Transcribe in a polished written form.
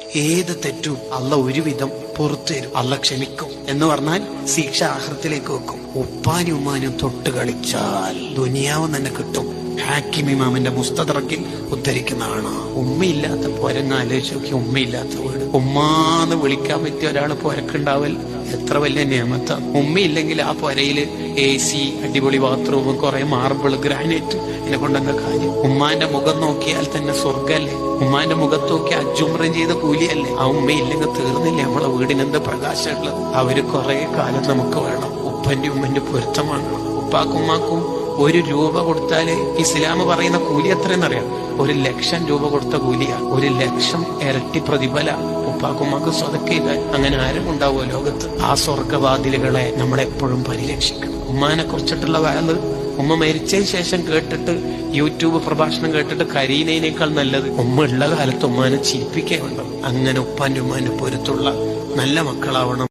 ഏത് തെറ്റും അല്ല ഒരുവിധം പുറത്തു തരും, അല്ല ക്ഷമിക്കും. എന്ന് പറഞ്ഞാൽ ശിക്ഷ ആഖിറത്തിലേക്ക് വെക്കും. ഉപ്പാനും ഉമ്മാനും തൊട്ട് കളിച്ചാൽ ദുനിയാവ് തന്നെ കിട്ടും. ഹാക്കിം ഇമാമിന്റെ മുസ്തദറക്കിൽ ഉദ്ധരിക്കുന്നതാണ്. ഉമ്മയില്ലാത്ത പോരങ്ങ ആലോചിച്ച് നോക്കി. ഉമ്മയില്ലാത്ത വീട്. ഉമ്മാന്ന് വിളിക്കാൻ പറ്റിയ ഒരാൾ പോരക്കുണ്ടാവൽ എത്ര വലിയ നിയമത്താണ്. ഉമ്മയില്ലെങ്കിൽ ആ പൊരയില് AC, അടിപൊളി ബാത്റൂം, കുറെ മാർബിൾ, ഗ്രാനൈറ്റ്, ഇതിനെ കൊണ്ടെന്താ കാര്യം? ഉമ്മാന്റെ മുഖം നോക്കിയാൽ തന്നെ സ്വർഗല്ലേ? ഉമ്മാന്റെ മുഖത്ത് നോക്കി അജുമ്രം ചെയ്ത കൂലിയല്ലേ? ആ ഉമ്മയില്ലെങ്കിൽ തീർന്നില്ലേ നമ്മളെ വീടിനെന്ത് പ്രകാശമുള്ളത്? അവര് കുറെ കാലം നമുക്ക് വേണം. ഉപ്പന്റെ ഉമ്മന്റെ പൊരുത്തമാണ്. ഉപ്പാക്കും ഉമ്മാക്കും 1 രൂപ കൊടുത്താല് ഇസ്ലാം പറയുന്ന കൂലി എത്രയെന്നറിയാം? 1,00,000 രൂപ കൊടുത്ത കൂലിയാ. 1,00,000 ഇരട്ടി പ്രതിഫല ഉപ്പാക്കുമ്മാക്ക് സ്വതക്കയില്ല. അങ്ങനെ ആരും ഉണ്ടാവുമോ ലോകത്ത്? ആ സ്വർഗവാതിലുകളെ നമ്മളെപ്പോഴും പരിരക്ഷിക്കണം. ഉമ്മാനെ കുറിച്ചിട്ടുള്ള വയല് ഉമ്മ മരിച്ചതിന് ശേഷം കേട്ടിട്ട് യൂട്യൂബ് പ്രഭാഷണം കേട്ടിട്ട് കരീനേക്കാൾ നല്ലത് ഉമ്മ ഉള്ള കാലത്ത് ഉമ്മാനെ ചിരിപ്പിക്കേണ്ടത്. അങ്ങനെ ഉപ്പാന്റെ ഉമ്മാന്റെ പൊരുത്തുള്ള നല്ല മക്കളാവണം.